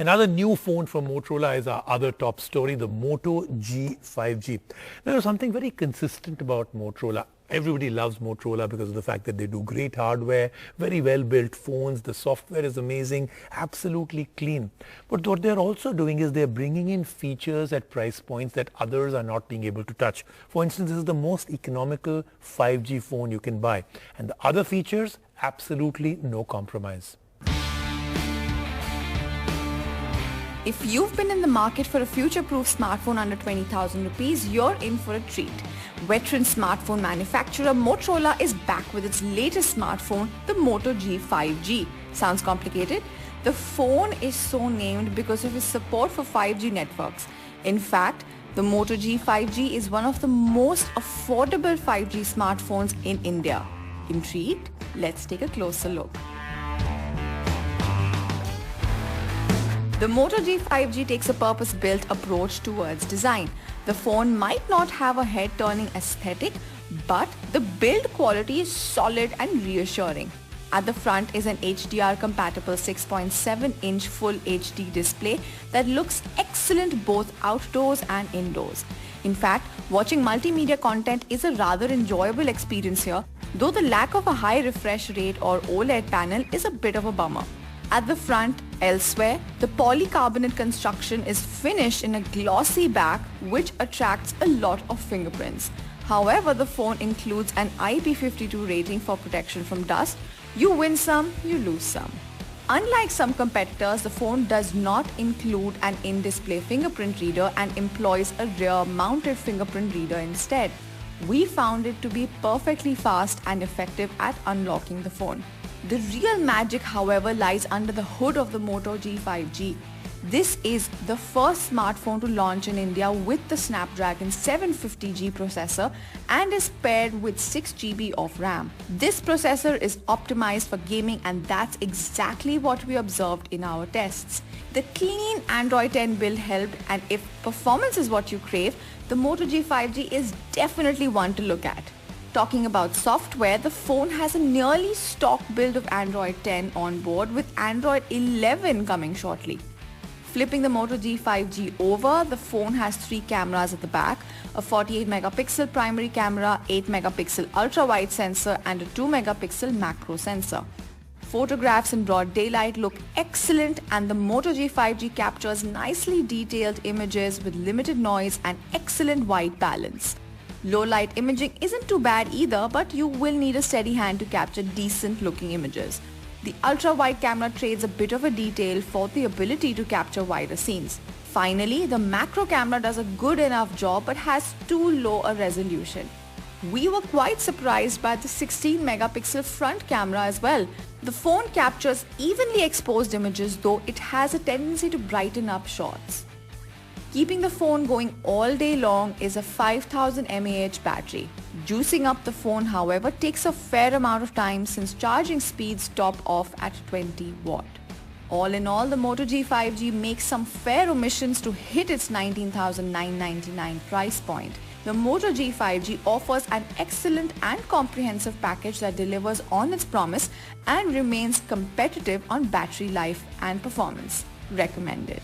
Another new phone from Motorola is our other top story, the Moto G 5G. Now, there's something very consistent about Motorola. Everybody loves Motorola because of the fact that they do great hardware, very well built phones, the software is amazing, absolutely clean. But what they're also doing is they're bringing in features at price points that others are not being able to touch. For instance, this is the most economical 5G phone you can buy. And the other features, absolutely no compromise. If you've been in the market for a future-proof smartphone under 20,000 rupees, you're in for a treat. Veteran smartphone manufacturer Motorola is back with its latest smartphone, the Moto G 5G. Sounds complicated? The phone is so named because of its support for 5G networks. In fact, the Moto G 5G is one of the most affordable 5G smartphones in India. Intrigued? Let's take a closer look. The Moto G 5G takes a purpose-built approach towards design. The phone might not have a head-turning aesthetic, but the build quality is solid and reassuring. At the front is an HDR-compatible 6.7-inch Full HD display that looks excellent both outdoors and indoors. In fact, watching multimedia content is a rather enjoyable experience here, though the lack of a high refresh rate or OLED panel is a bit of a bummer. At the front, elsewhere, the polycarbonate construction is finished in a glossy back which attracts a lot of fingerprints. However, the phone includes an IP52 rating for protection from dust. You win some, you lose some. Unlike some competitors, the phone does not include an in-display fingerprint reader and employs a rear-mounted fingerprint reader instead. We found it to be perfectly fast and effective at unlocking the phone. The real magic, however, lies under the hood of the Moto G 5G. This is the first smartphone to launch in India with the Snapdragon 750G processor and is paired with 6GB of RAM. This processor is optimized for gaming, and that's exactly what we observed in our tests. The clean Android 10 build helped, and if performance is what you crave, the Moto G 5G is definitely one to look at. Talking about software, the phone has a nearly stock build of Android 10 on board, with Android 11 coming shortly. Flipping the Moto G 5G over, the phone has 3 cameras at the back, a 48-megapixel primary camera, 8-megapixel ultra-wide sensor and a 2-megapixel macro sensor. Photographs in broad daylight look excellent, and the Moto G 5G captures nicely detailed images with limited noise and excellent white balance. Low light imaging isn't too bad either, but you will need a steady hand to capture decent looking images. The ultra-wide camera trades a bit of a detail for the ability to capture wider scenes. Finally, the macro camera does a good enough job but has too low a resolution. We were quite surprised by the 16-megapixel front camera as well. The phone captures evenly exposed images, though it has a tendency to brighten up shots. Keeping the phone going all day long is a 5000 mAh battery. Juicing up the phone, however, takes a fair amount of time since charging speeds top off at 20 watt. All in all, the Moto G 5G makes some fair omissions to hit its 19,999 price point. The Moto G 5G offers an excellent and comprehensive package that delivers on its promise and remains competitive on battery life and performance. Recommended.